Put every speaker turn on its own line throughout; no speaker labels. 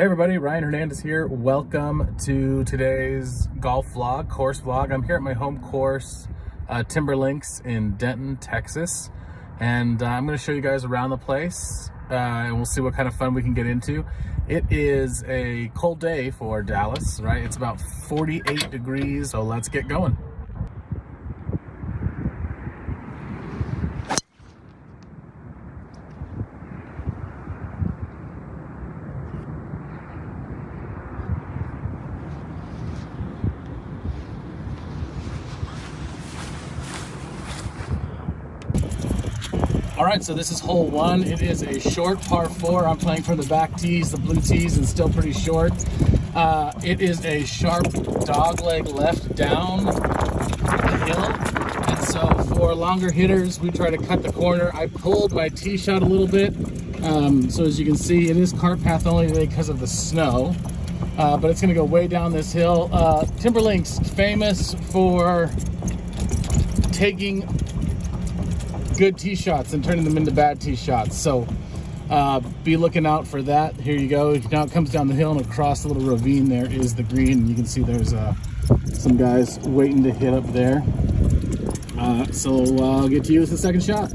Hey everybody, Ryan Hernandez here. Welcome to today's golf vlog, course vlog. I'm here at my home course, Timberlinks in Denton, Texas. And I'm going to show you guys around the place and we'll see what kind of fun we can get into. It is a cold day for Dallas, right? It's about 48 degrees, so let's get going. All right, so this is hole one. It is a short par four. I'm playing from the back tees, the blue tees, and still pretty short. It is a sharp dogleg left down the hill. And so for longer hitters, we try to cut the corner. I pulled my tee shot a little bit. So as you can see, it is cart path only today because of the snow. But it's gonna go way down this hill. Timberlinks, famous for taking good tee shots and turning them into bad tee shots, so be looking out for that. Here you go. Now it comes down the hill and across the little ravine there is the green, and you can see there's some guys waiting to hit up there. So I'll get to you with the second shot.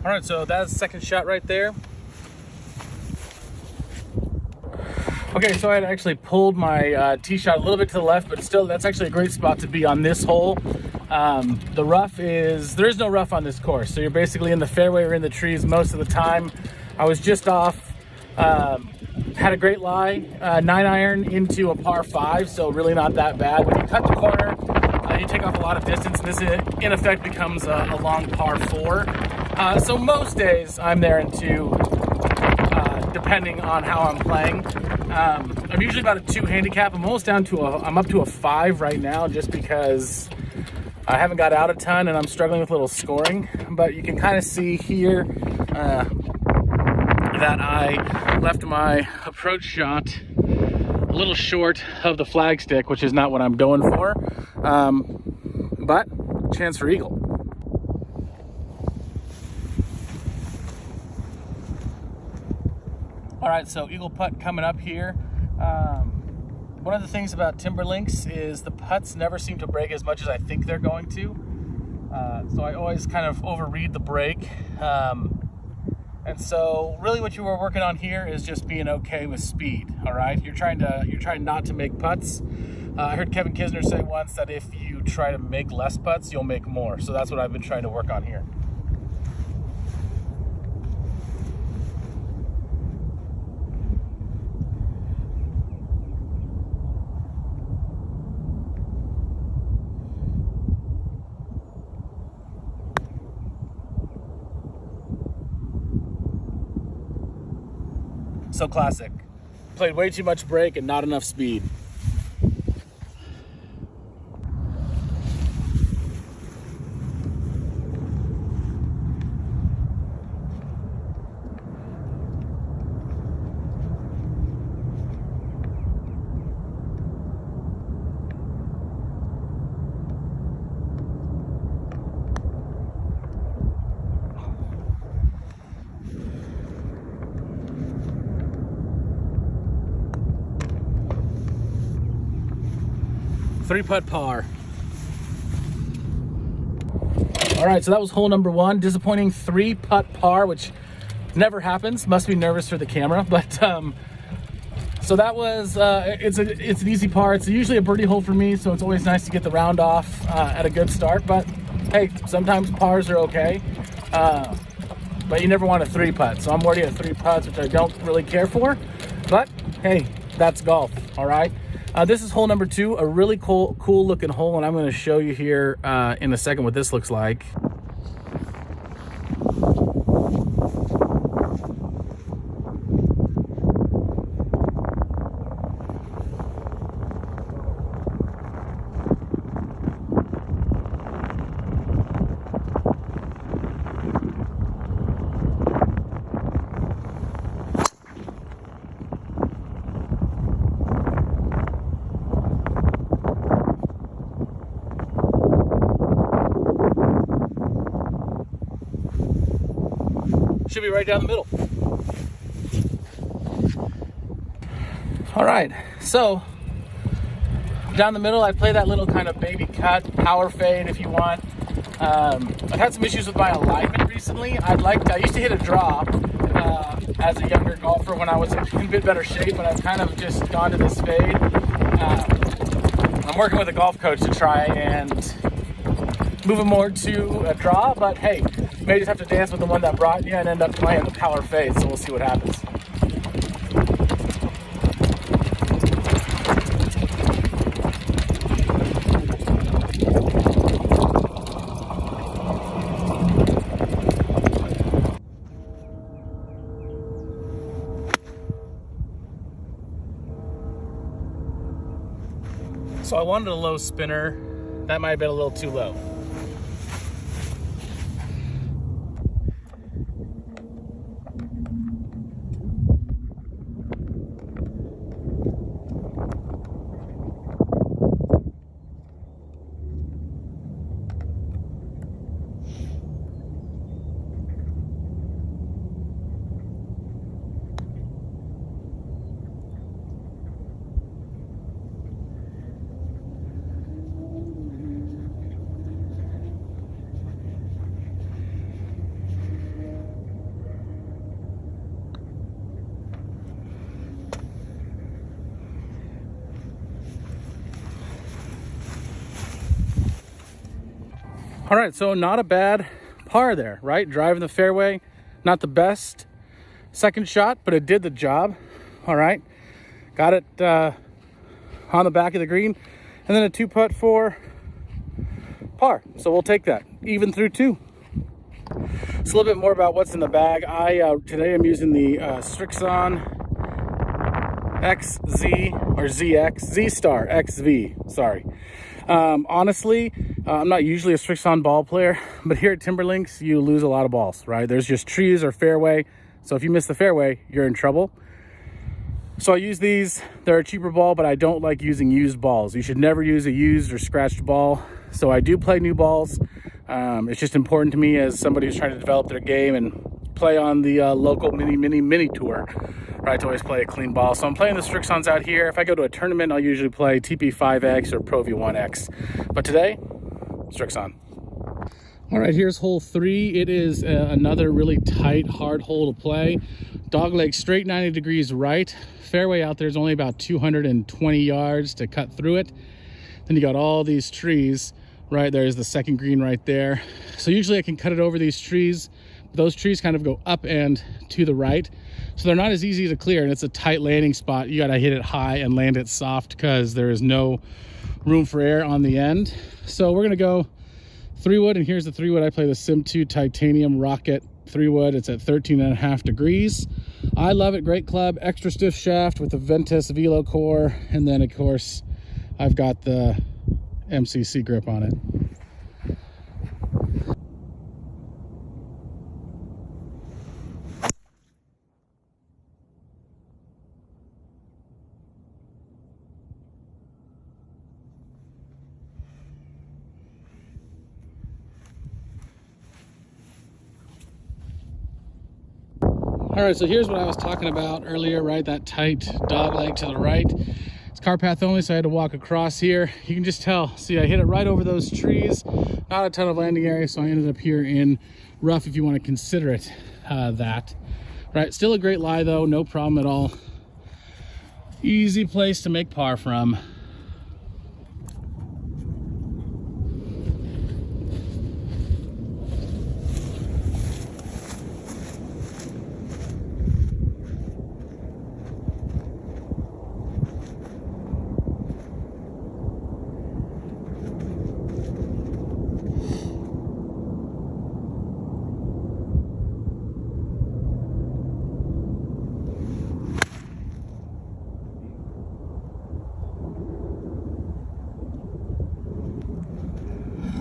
All right, so that's the second shot right there. Okay, so I had actually pulled my tee shot a little bit to the left, but still, that's actually a great spot to be on this hole. The rough there is no rough on this course, so you're basically in the fairway or in the trees most of the time. I was just off, had a great lie, 9-iron into a par 5, so really not that bad. When you cut the corner, you take off a lot of distance, and this in effect becomes a long par 4. So most days I'm there in 2, depending on how I'm playing. I'm usually about a 2 handicap. I'm almost down to I'm up to a 5 right now, just because I haven't got out a ton and I'm struggling with a little scoring. But you can kind of see here that I left my approach shot a little short of the flagstick, which is not what I'm going for. But chance for eagle. All right, so eagle putt coming up here. One of the things about Timberlinks is the putts never seem to break as much as I think they're going to. So I always kind of overread the break. And so really what you were working on here is just being okay with speed, all right? You're trying not to make putts. I heard Kevin Kisner say once that if you try to make less putts, you'll make more. So that's what I've been trying to work on here. So classic. Played way too much break and not enough speed. Three putt par. All right, so that was hole number 1. Disappointing 3 putt par, which never happens. Must be nervous for the camera, but so that was it's an easy par. It's usually a birdie hole for me, so it's always nice to get the round off at a good start. But hey, sometimes pars are okay. But you never want a 3 putt, so I'm already at 3 putts, which I don't really care for. But hey, that's golf. All right. This is hole number 2, a really cool looking hole, and I'm going to show you here in a second what this looks like. should be right down the middle. All right, so down the middle, I play that little kind of baby cut, power fade if you want. I've had some issues with my alignment recently. I used to hit a draw as a younger golfer when I was in a bit better shape, but I've kind of just gone to this fade. I'm working with a golf coach to try and move it more to a draw, but hey, you may just have to dance with the one that brought you and end up playing the power fade, so we'll see what happens. So I wanted a low spinner. That might have been a little too low. All right, so not a bad par there, right? Driving the fairway, not the best second shot, but it did the job. All right, got it on the back of the green, and then a 2-putt for par. So we'll take that, even through 2. It's a little bit more about what's in the bag. Today I'm using the Srixon XZ or ZX, Z-Star XV, sorry. Honestly, I'm not usually a Srixon ball player, but here at Timberlinks, you lose a lot of balls, right? There's just trees or fairway. So if you miss the fairway, you're in trouble. So I use these. They're a cheaper ball, but I don't like using used balls. You should never use a used or scratched ball. So I do play new balls. It's just important to me as somebody who's trying to develop their game and play on the local mini tour, right, to always play a clean ball. So I'm playing the Srixons out here. If I go to a tournament, I'll usually play TP5X or Pro V1X. But today, Srixon. All right, here's hole 3. It is another really tight, hard hole to play. Dogleg straight 90 degrees right. Fairway out there is only about 220 yards to cut through it. Then you got all these trees. Right, there's the second green right there. So usually I can cut it over these trees. Those trees kind of go up and to the right. So they're not as easy to clear, and it's a tight landing spot. You gotta hit it high and land it soft because there is no room for air on the end. So we're gonna go 3-wood, and here's the 3-wood. I play the Sim 2 Titanium Rocket 3-wood. It's at 13.5 degrees. I love it, great club, extra stiff shaft with the Ventus Velo core. And then of course, I've got the MCC grip on it. All right, so here's what I was talking about earlier, right? That tight dog leg to the right. It's car path only, so I had to walk across here. You can just tell, see, I hit it right over those trees. Not a ton of landing area, so I ended up here in rough, if you want to consider it that. Right, still a great lie though, no problem at all. Easy place to make par from.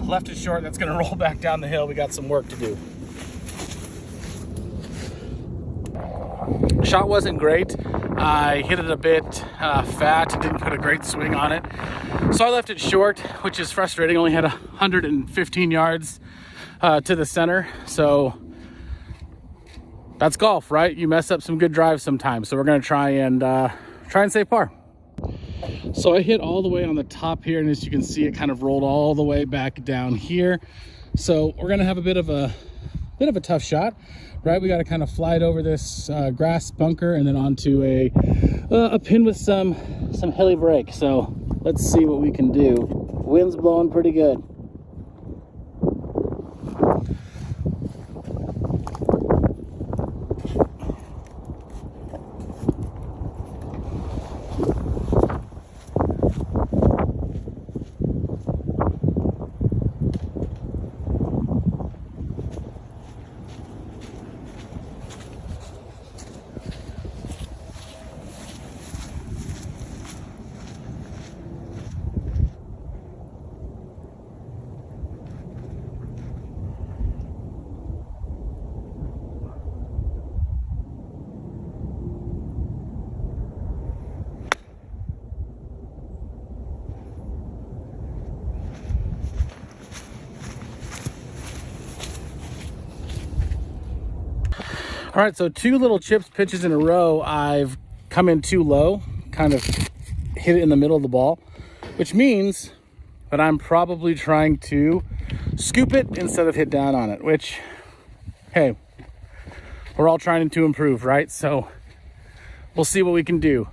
Left it short, that's gonna roll back down the hill. We got some work to do. Shot wasn't great. I hit it a bit fat, didn't put a great swing on it. So I left it short, which is frustrating. Only had 115 yards to the center. So that's golf, right? You mess up some good drives sometimes. So we're gonna try and save par. So I hit all the way on the top here, and as you can see, it kind of rolled all the way back down here. So we're gonna have a bit of a tough shot, right? We got to kind of fly it over this grass bunker and then onto a pin with some hilly break. So let's see what we can do. Wind's blowing pretty good. All right, so 2 little chips pitches in a row, I've come in too low, kind of hit it in the middle of the ball, which means that I'm probably trying to scoop it instead of hit down on it, which, hey, we're all trying to improve, right? So we'll see what we can do.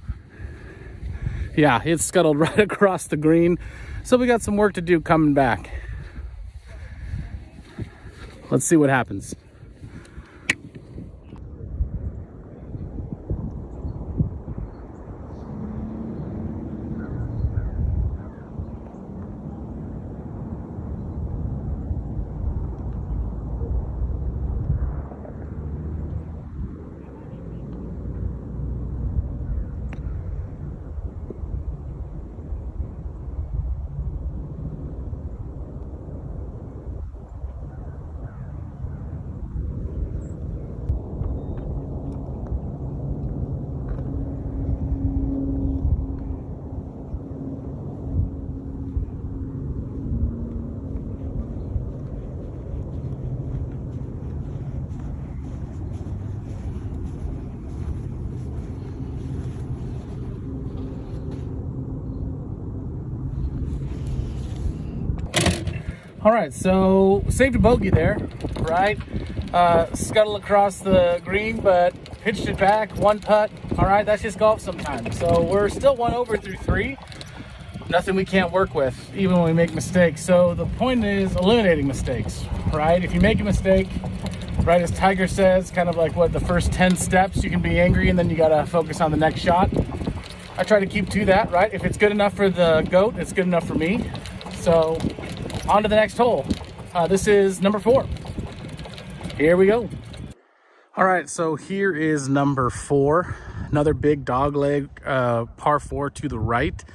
Yeah, it's scuttled right across the green, so we got some work to do coming back. Let's see what happens. All right, so saved a bogey there, right? Scuttled across the green, but pitched it back, 1 putt. All right, that's just golf sometimes. So we're still 1 over through 3. Nothing we can't work with, even when we make mistakes. So the point is eliminating mistakes, right? If you make a mistake, right, as Tiger says, kind of like what the first 10 steps, you can be angry and then you gotta focus on the next shot. I try to keep to that, right? If it's good enough for the GOAT, it's good enough for me. So on to the next hole. This is number 4. Here we go. All right, so here is number 4. Another big dogleg par 4 to the right.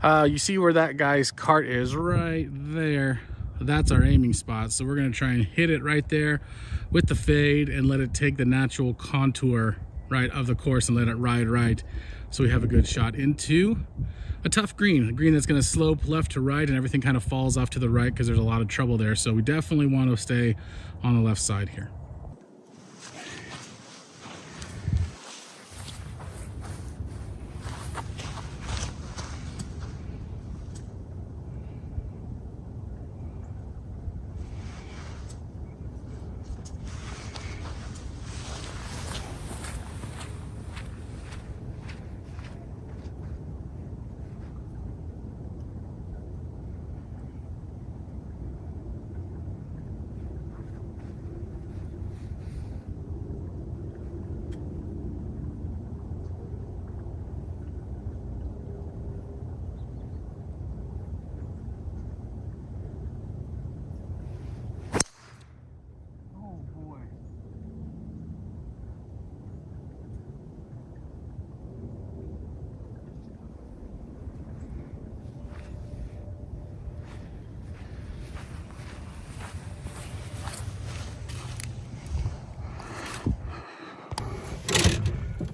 You see where that guy's cart is right there. That's our aiming spot. So we're gonna try and hit it right there with the fade and let it take the natural contour, right, of the course and let it ride right. So we have a good shot into a tough green, a green that's going to slope left to right and everything kind of falls off to the right because there's a lot of trouble there. So we definitely want to stay on the left side here.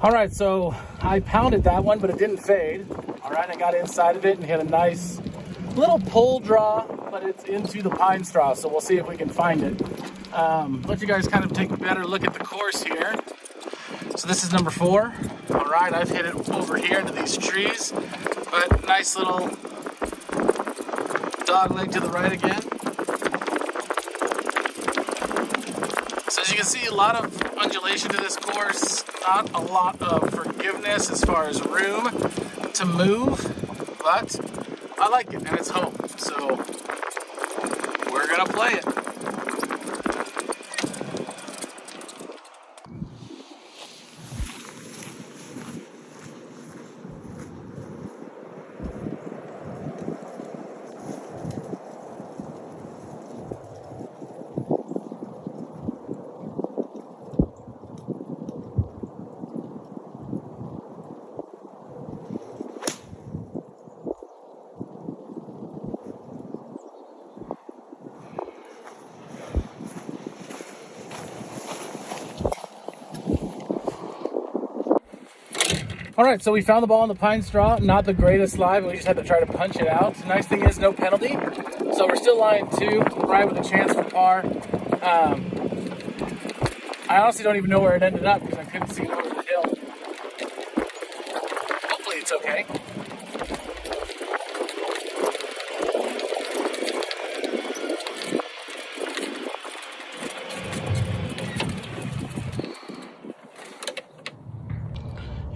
All right, so I pounded that one, but it didn't fade. All right, I got inside of it and hit a nice little pull draw, but it's into the pine straw, so we'll see if we can find it. Let you guys kind of take a better look at the course here. So this is number 4. All right, I've hit it over here into these trees, but nice little dog leg to the right again. So as you can see, a lot of undulation to this course, not a lot of forgiveness as far as room to move, but I like it and it's home, so we're gonna play it. All right, so we found the ball in the pine straw. Not the greatest lie, but we just had to try to punch it out. The nice thing is no penalty. So we're still lying 2, right with a chance for par. I honestly don't even know where it ended up because I couldn't see it over the hill. Hopefully it's okay.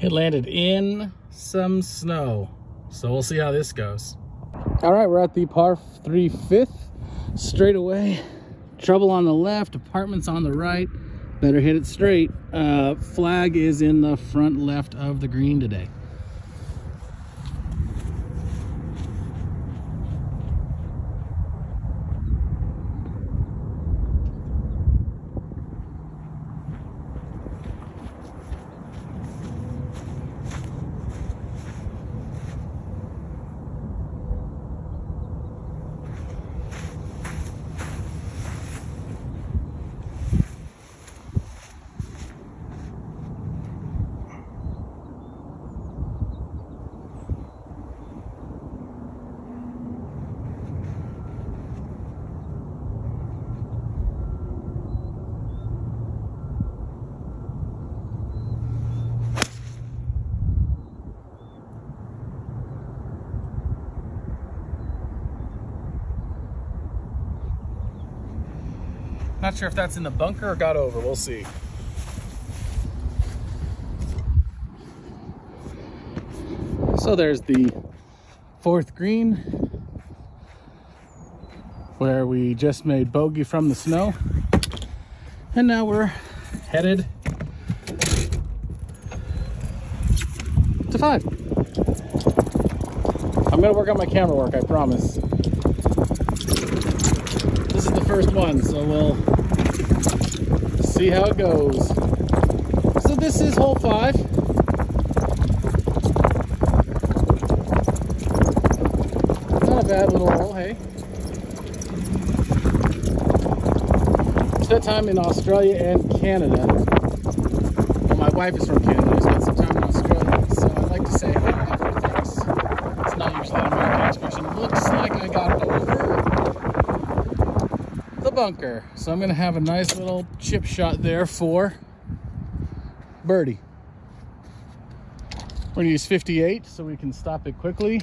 It landed in some snow, so we'll see how this goes. All right, we're at the par 3 5th straightaway. Trouble on the left, apartments on the right. Better hit it straight. Flag is in the front left of the green today. Not sure if that's in the bunker or got over. We'll see. So there's the 4th green where we just made bogey from the snow. And now we're headed to 5. I'm gonna work on my camera work, I promise. This is the first one, so we'll see how it goes. So this is hole 5. It's not a bad little hole, hey. Spent time in Australia and Canada. Well, my wife is from Canada. I spent some time in Australia, so I like to say I got over things. It's not usually an American expression. It looks like I got over the bunker. So I'm gonna have a nice little chip shot there for birdie. We're gonna use 58 so we can stop it quickly.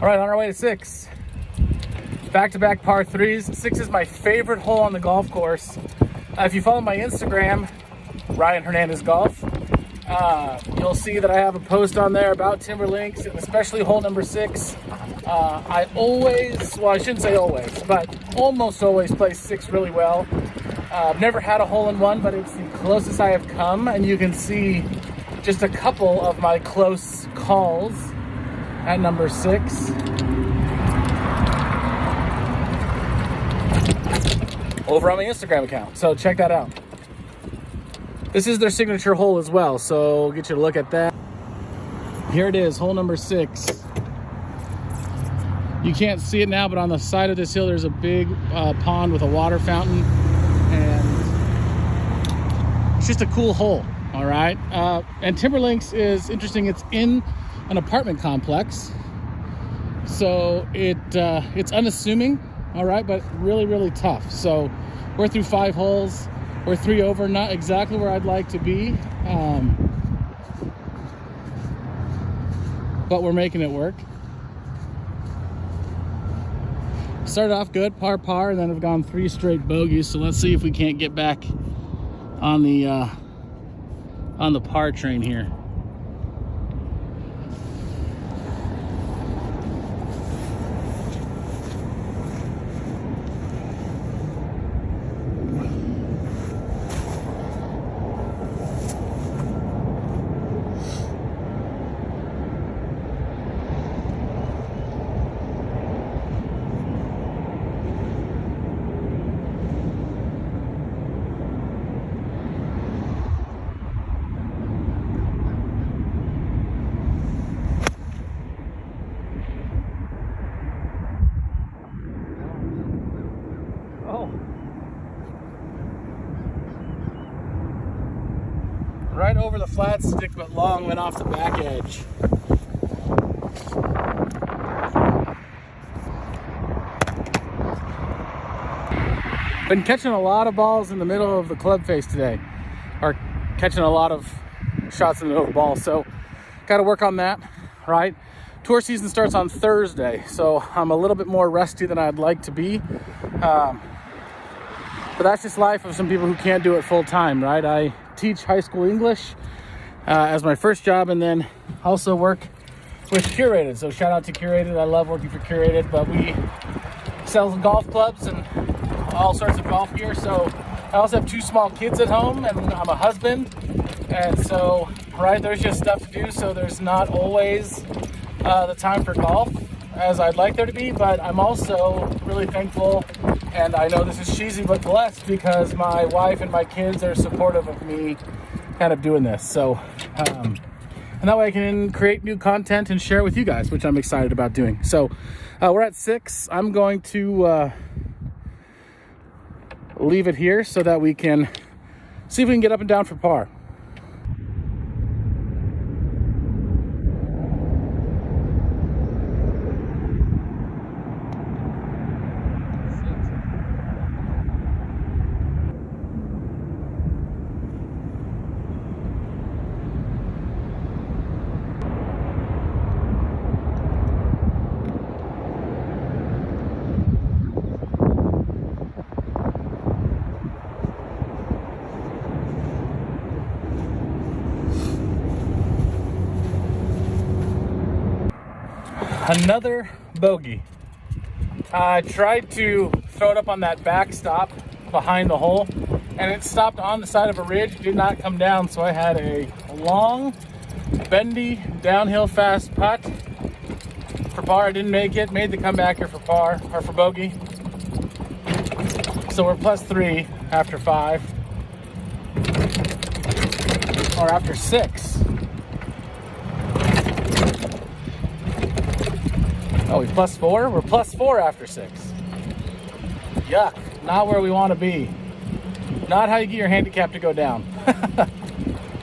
All right, on our way to 6. Back-to-back par 3s. 6 is my favorite hole on the golf course. If you follow my Instagram, Ryan Hernandez Golf, you'll see that I have a post on there about Timberlinks, and especially hole number 6. I always, well, I shouldn't say always, but almost always play 6 really well. I've never had a hole-in-one, but it's the closest I have come, and you can see just a couple of my close calls at number 6. Over on my Instagram account, so check that out. This is their signature hole as well, so I'll get you to look at that. Here it is, hole number 6. You can't see it now, but on the side of this hill there's a big pond with a water fountain, and it's just a cool hole. All right, and Timberlinks is interesting. It's in an apartment complex, so it's unassuming, all right, but really, really tough. So we're through 5 holes. We're 3 over, not exactly where I'd like to be, but we're making it work. Started off good, par, and then have gone 3 straight bogeys. So let's see if we can't get back on the par train here. Right over the flat stick, but long, went off the back edge. Been catching a lot of balls in the middle of the club face today, or catching a lot of shots in the middle of the ball, so got to work on that, right? Tour season starts on Thursday, so I'm a little bit more rusty than I'd like to be. But that's just life of some people who can't do it full time, right? I teach high school English as my first job, and then also work with Curated. So shout out to Curated. I love working for Curated, but we sell golf clubs and all sorts of golf gear. So I also have 2 small kids at home, and I'm a husband, and so right, there's just stuff to do. So there's not always the time for golf as I'd like there to be, but I'm also really thankful, and I know this is cheesy but blessed, because my wife and my kids are supportive of me kind of doing this. So and that way I can create new content and share it with you guys, which I'm excited about doing. So we're at 6. I'm going to leave it here so that we can see if we can get up and down for par. Another bogey. I tried to throw it up on that backstop behind the hole, and it stopped on the side of a ridge, did not come down, so I had a long, bendy, downhill fast putt for par. I didn't make it, made the comeback here for par, or for bogey. So we're +3 after 5, or after 6. Oh, we're +4? We're +4 after 6. Yuck, not where we want to be. Not how you get your handicap to go down.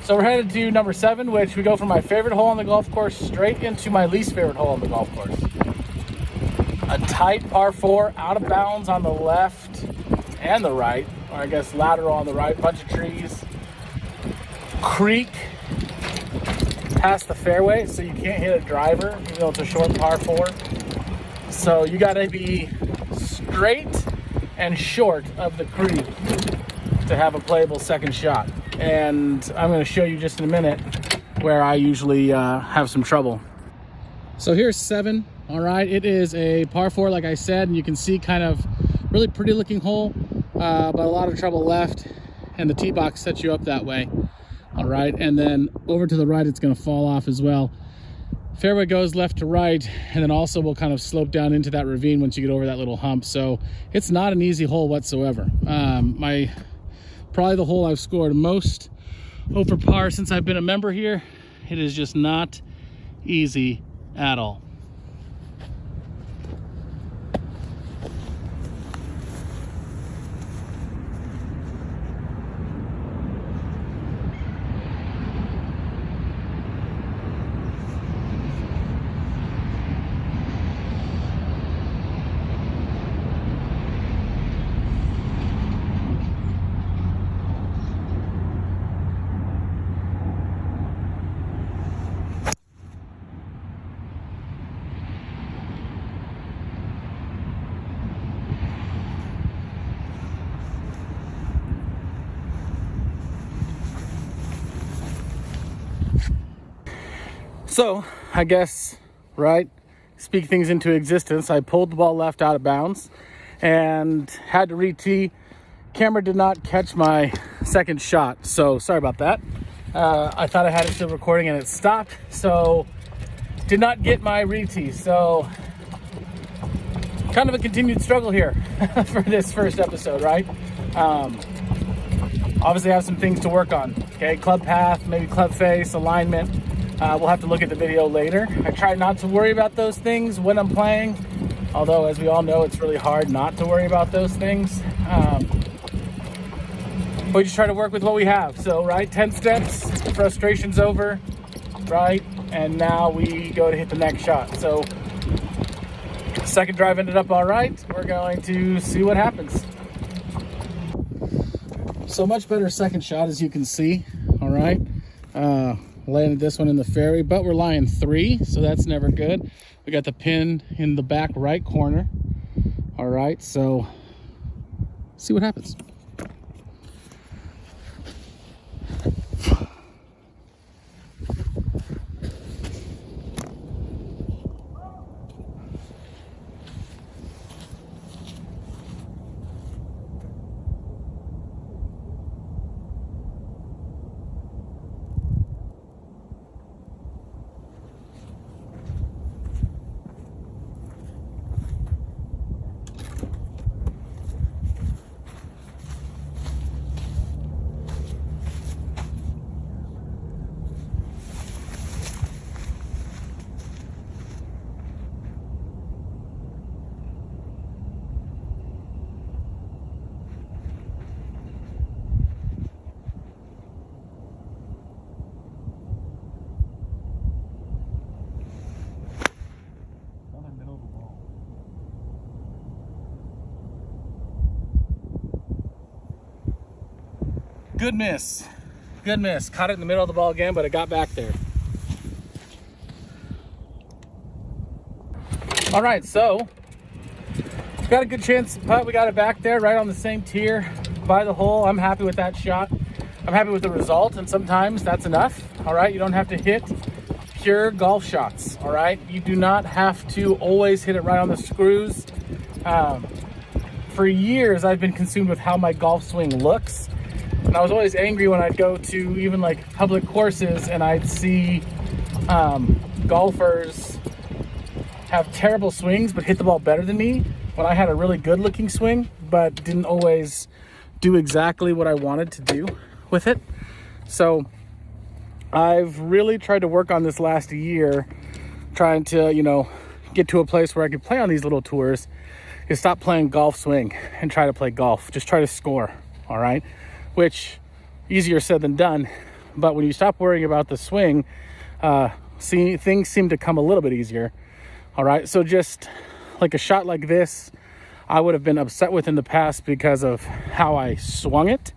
So we're headed to number 7, which we go from my favorite hole on the golf course straight into my least favorite hole on the golf course. A tight par 4, out of bounds on the left and the right, or I guess lateral on the right, bunch of trees. Creek past the fairway, so you can't hit a driver, even though it's a short par 4. So you got to be straight and short of the creek to have a playable second shot. And I'm going to show you just in a minute where I usually have some trouble. So here's 7. All right, it is a par 4, like I said, and you can see kind of really pretty looking hole, but a lot of trouble left, and the tee box sets you up that way. All right, and then over to the right, it's going to fall off as well. Fairway goes left to right, and then also will kind of slope down into that ravine once you get over that little hump. So it's not an easy hole whatsoever. Probably the hole I've scored most over par since I've been a member here. It is just not easy at all. So I guess, right, speak things into existence. I pulled the ball left out of bounds and had to re-tee. Camera did not catch my second shot, so sorry about that. I thought I had it still recording and it stopped, so did not get my re-tee. So kind of a continued struggle here for this first episode, right? Obviously I have some things to work on. Okay, club path, maybe club face, alignment. We'll have to look at the video later. I try not to worry about those things when I'm playing, although as we all know, it's really hard not to worry about those things. We just try to work with what we have. So, right, 10 steps, frustration's over, right? And now we go to hit the next shot. So, second drive ended up all right. We're going to see what happens. So much better second shot, as you can see, all right? Landed this one in the fairway, but we're lying 3, so that's never good. We got the pin in the back right corner. All right, so see what happens. Good miss. Good miss. Caught it in the middle of the ball again, but it got back there. All right, so got a good chance to putt. We got it back there right on the same tier by the hole. I'm happy with that shot. I'm happy with the result, and sometimes that's enough. All right, you don't have to hit pure golf shots. All right, you do not have to always hit it right on the screws. For years, I've been consumed with how my golf swing looks. And I was always angry when I'd go to even like public courses and I'd see golfers have terrible swings but hit the ball better than me, when I had a really good looking swing but didn't always do exactly what I wanted to do with it. So I've really tried to work on this last year, trying to, you know, get to a place where I could play on these little tours, is stop playing golf swing and try to play golf. Just try to score, all right? Which, easier said than done, but when you stop worrying about the swing, things seem to come a little bit easier. All right, so just like a shot like this, I would have been upset with in the past because of how I swung it,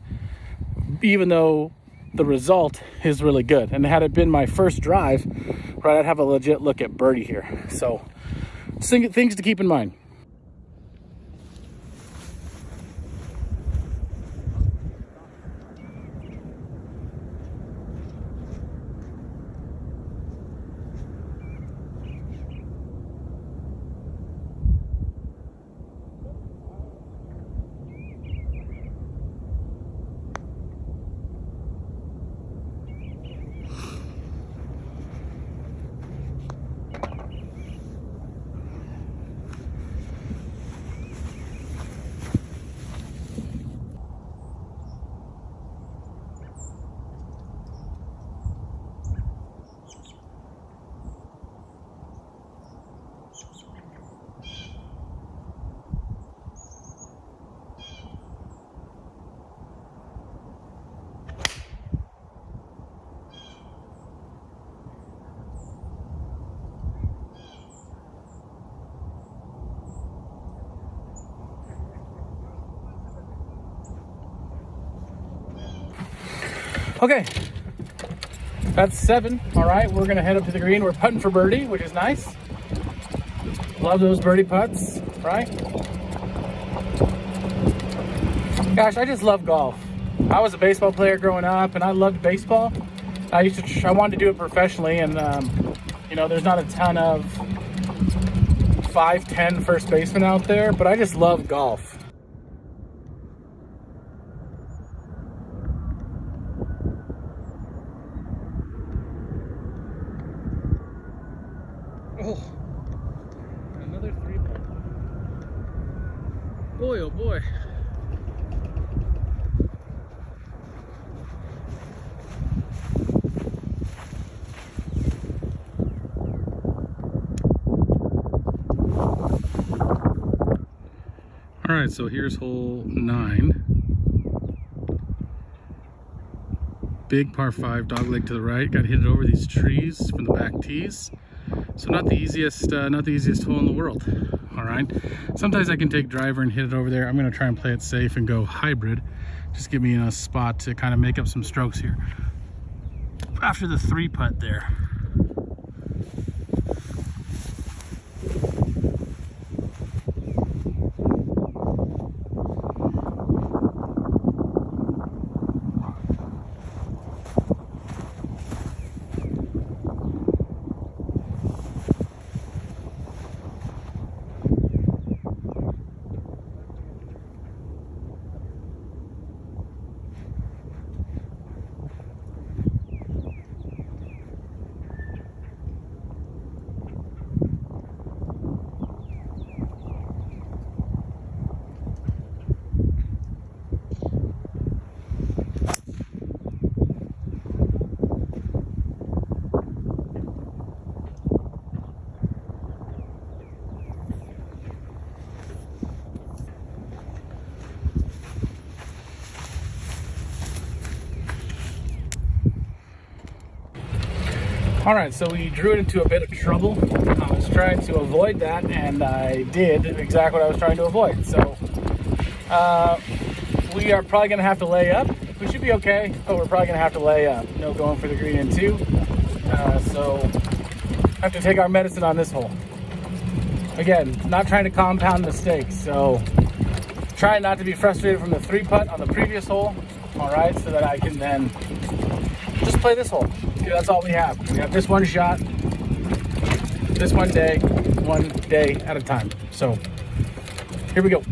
even though the result is really good. And had it been my first drive, right, I'd have a legit look at birdie here. So things to keep in mind. Okay, that's 7. All right, we're gonna head up to the green. We're putting for birdie, which is nice. Love those birdie putts, right? Gosh, I just love golf. I was a baseball player growing up, and I loved baseball. I wanted to do it professionally, and you know, there's not a ton of 5'10" first basemen out there, but I just love golf. Oh, another 3-putt. Boy, oh boy. All right, so here's hole 9. Big par 5, dogleg to the right. Got to hit it over these trees from the back tees. So not the easiest hole in the world. All right. Sometimes I can take driver and hit it over there. I'm going to try and play it safe and go hybrid. Just give me a spot to kind of make up some strokes here. After the 3-putt there. All right, so we drew it into a bit of trouble. I was trying to avoid that, and I did exactly what I was trying to avoid. So we are probably gonna have to lay up. We should be okay, but we're probably gonna have to lay up. No going for the green in 2. So I have to take our medicine on this hole. Again, not trying to compound mistakes, so trying not to be frustrated from the 3-putt on the previous hole. All right, so that I can then just play this hole. That's all we have. We have this one shot, this one day at a time. So here we go.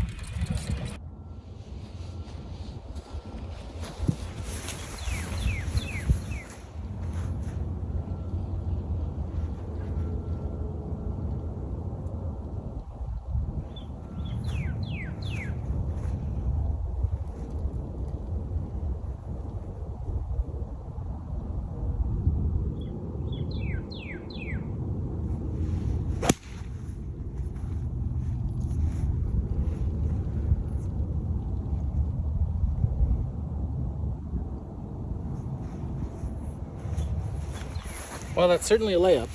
Well, that's certainly a layup.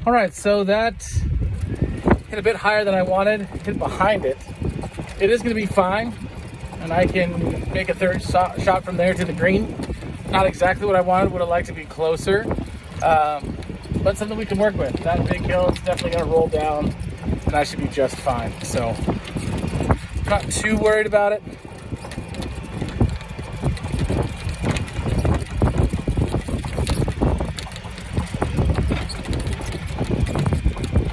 All right, so that hit a bit higher than I wanted, hit behind it. It is gonna be fine, and I can make a third shot from there to the green. Not exactly what I wanted, would have liked to be closer. but something we can work with. That big hill is definitely going to roll down, and I should be just fine. So, not too worried about it.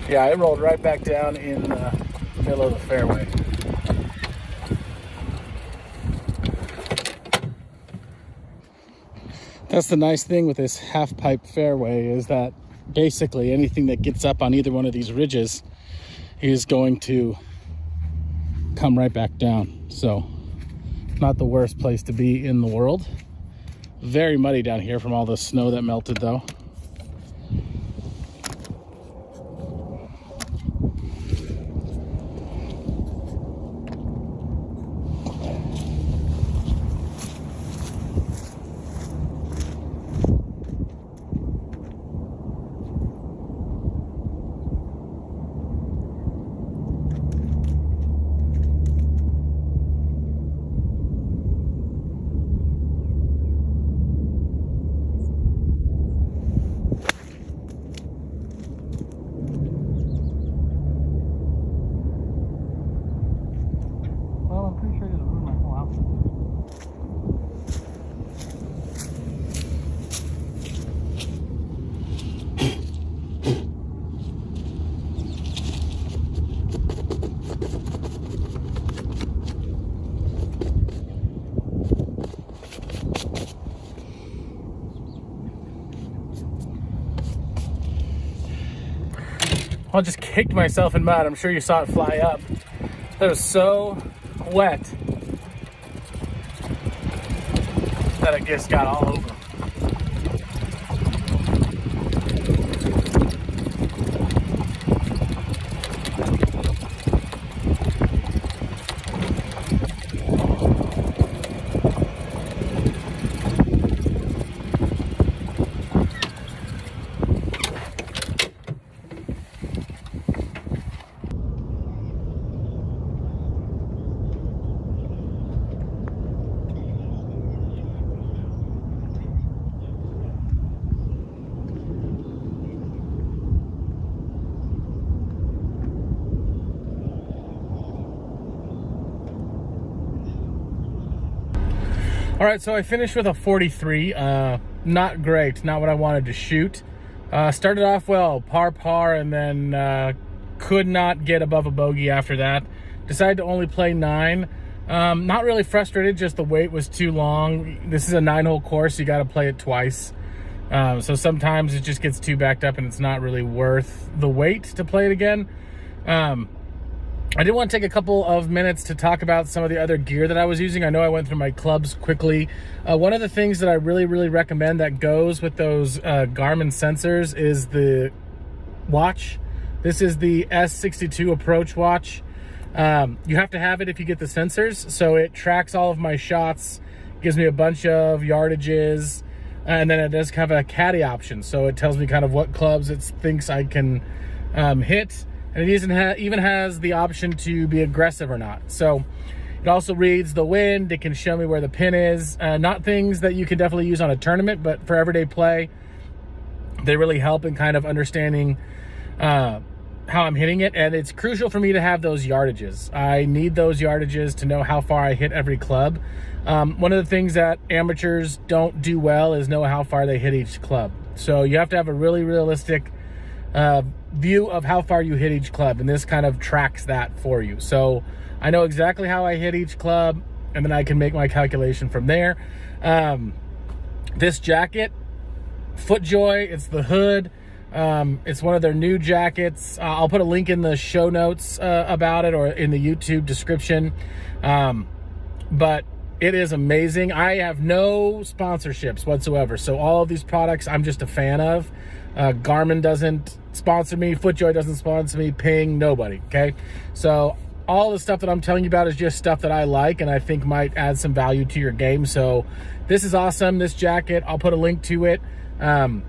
Yeah, it rolled right back down in the middle of the fairway. That's the nice thing with this half pipe fairway, is that basically anything that gets up on either one of these ridges is going to come right back down. So not the worst place to be in the world. Very muddy down here from all the snow that melted though. I just kicked myself in mud. I'm sure you saw it fly up. It was so wet that it just got all over. All right, so I finished with a 43. Not great, not what I wanted to shoot. Started off well, par, and then could not get above a bogey after that. Decided to only play 9. Not really frustrated, just the wait was too long. This is a 9-hole course, you gotta play it twice. So sometimes it just gets too backed up and it's not really worth the wait to play it again. I did want to take a couple of minutes to talk about some of the other gear that I was using. I know I went through my clubs quickly. One of the things that I really recommend that goes with those Garmin sensors is the watch. This is the S62 approach watch. You have to have it if you get the sensors. So it tracks all of my shots, gives me a bunch of yardages, and then it does have a caddy option. So it tells me kind of what clubs it thinks I can hit. And it even has the option to be aggressive or not. So it also reads the wind. It can show me where the pin is. Not things that you can definitely use on a tournament, but for everyday play, they really help in kind of understanding how I'm hitting it. And it's crucial for me to have those yardages. I need those yardages to know how far I hit every club. One of the things that amateurs don't do well is know how far they hit each club. So you have to have a really realistic view of how far you hit each club, and this kind of tracks that for you. So I know exactly how I hit each club, and then I can make my calculation from there. This jacket, FootJoy, it's the hood. It's one of their new jackets. I'll put a link in the show notes about it, or in the YouTube description. But it is amazing. I have no sponsorships whatsoever, so all of these products I'm just a fan of. Garmin doesn't sponsor me, FootJoy doesn't sponsor me, Ping, nobody, okay? So all the stuff that I'm telling you about is just stuff that I like and I think might add some value to your game. So this is awesome, this jacket. I'll put a link to it. Come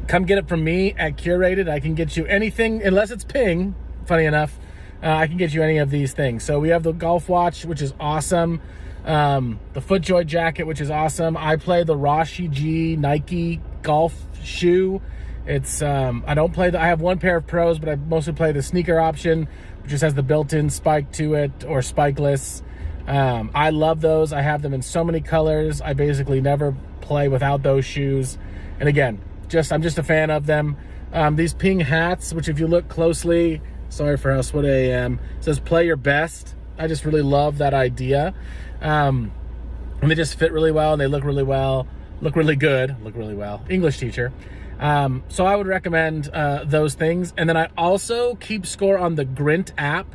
get it from me at Curated. I can get you anything, unless it's Ping, funny enough. I can get you any of these things. So we have the golf watch, which is awesome. The FootJoy jacket, which is awesome. I play the Rashi G Nike golf shoe. It's I don't play I have one pair of pros, but I mostly play the sneaker option, which just has the built-in spike to it, or spikeless. I love those. I have them in so many colors. I basically never play without those shoes. And again, I'm just a fan of them. These Ping hats, which if you look closely, sorry for how sweaty I am, says play your best. I just really love that idea. And they just fit really well, and they look really well, look really well. English teacher. So I would recommend those things. And then I also keep score on the Grint app.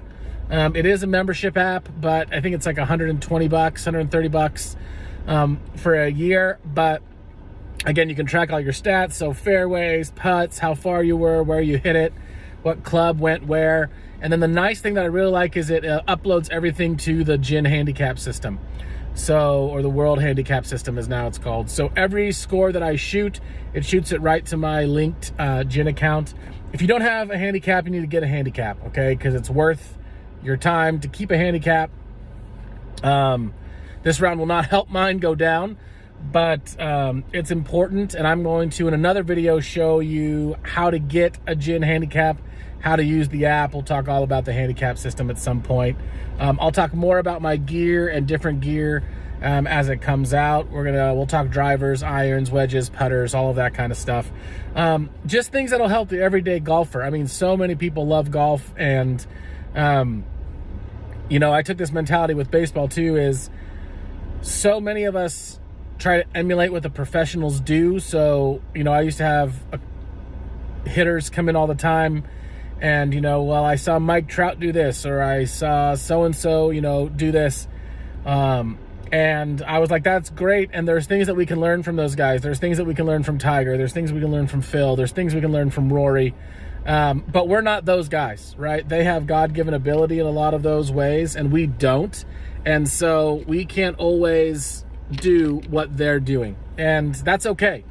It is a membership app, but I think it's like $120, $130 for a year. But again, you can track all your stats, so fairways, putts, how far you were, where you hit it, what club went where. And then the nice thing that I really like is it uploads everything to the GHIN handicap system. So, or the World Handicap System is now it's called. So every score that I shoot, it shoots it right to my linked GHIN account. If you don't have a handicap, you need to get a handicap, okay? Because it's worth your time to keep a handicap. This round will not help mine go down, but it's important. And I'm going to, in another video, show you how to get a GHIN handicap, how to use the app. We'll talk all about the handicap system at some point. I'll talk more about my gear and different gear as it comes out. We'll talk drivers, irons, wedges, putters, all of that kind of stuff. Just things that'll help the everyday golfer. I mean, so many people love golf, and you know, I took this mentality with baseball too, is so many of us try to emulate what the professionals do. So, you know, I used to have hitters come in all the time, and, you know, well, I saw Mike Trout do this, or I saw so-and-so, you know, do this. And I was like, that's great. And there's things that we can learn from those guys. There's things that we can learn from Tiger. There's things we can learn from Phil. There's things we can learn from Rory. But we're not those guys, right? They have God-given ability in a lot of those ways, and we don't. And so we can't always do what they're doing. And that's okay.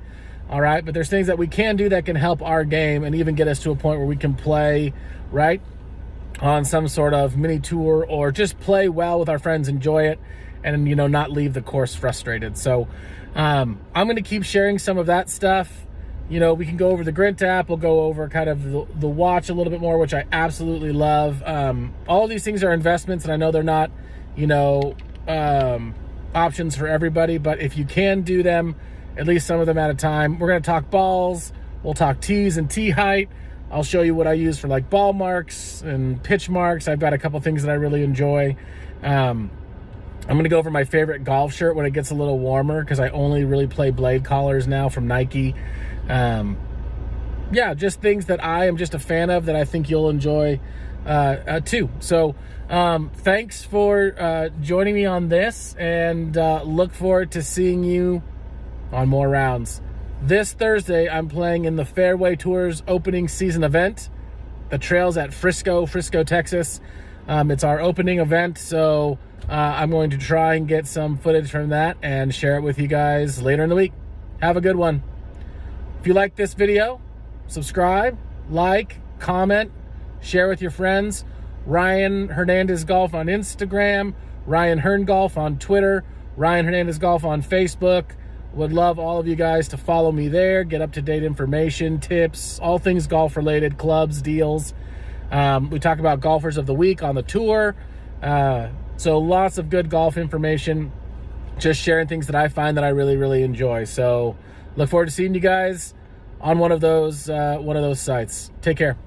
All right, but there's things that we can do that can help our game and even get us to a point where we can play, right, on some sort of mini tour, or just play well with our friends, enjoy it, and, you know, not leave the course frustrated. So I'm going to keep sharing some of that stuff. You know, we can go over the Grint app. We'll go over kind of the watch a little bit more, which I absolutely love. All of these things are investments, and I know they're not, you know, options for everybody, but if you can do them, at least some of them at a time. We're going to talk balls. We'll talk tees and tee height. I'll show you what I use for like ball marks and pitch marks. I've got a couple things that I really enjoy. I'm going to go over my favorite golf shirt when it gets a little warmer, because I only really play blade collars now from Nike. Yeah, just things that I am just a fan of that I think you'll enjoy too. So thanks for joining me on this, and look forward to seeing you on more rounds. This Thursday, I'm playing in the Fairway Tours opening season event. The trail's at Frisco, Texas. It's our opening event, so I'm going to try and get some footage from that and share it with you guys later in the week. Have a good one. If you like this video, subscribe, like, comment, share with your friends. Ryan Hernandez Golf on Instagram, Ryan Hearn Golf on Twitter, Ryan Hernandez Golf on Facebook. Would love all of you guys to follow me there, get up-to-date information, tips, all things golf-related, clubs, deals. We talk about golfers of the week on the tour. So lots of good golf information, just sharing things that I find that I really, really enjoy. So look forward to seeing you guys on one of those sites. Take care.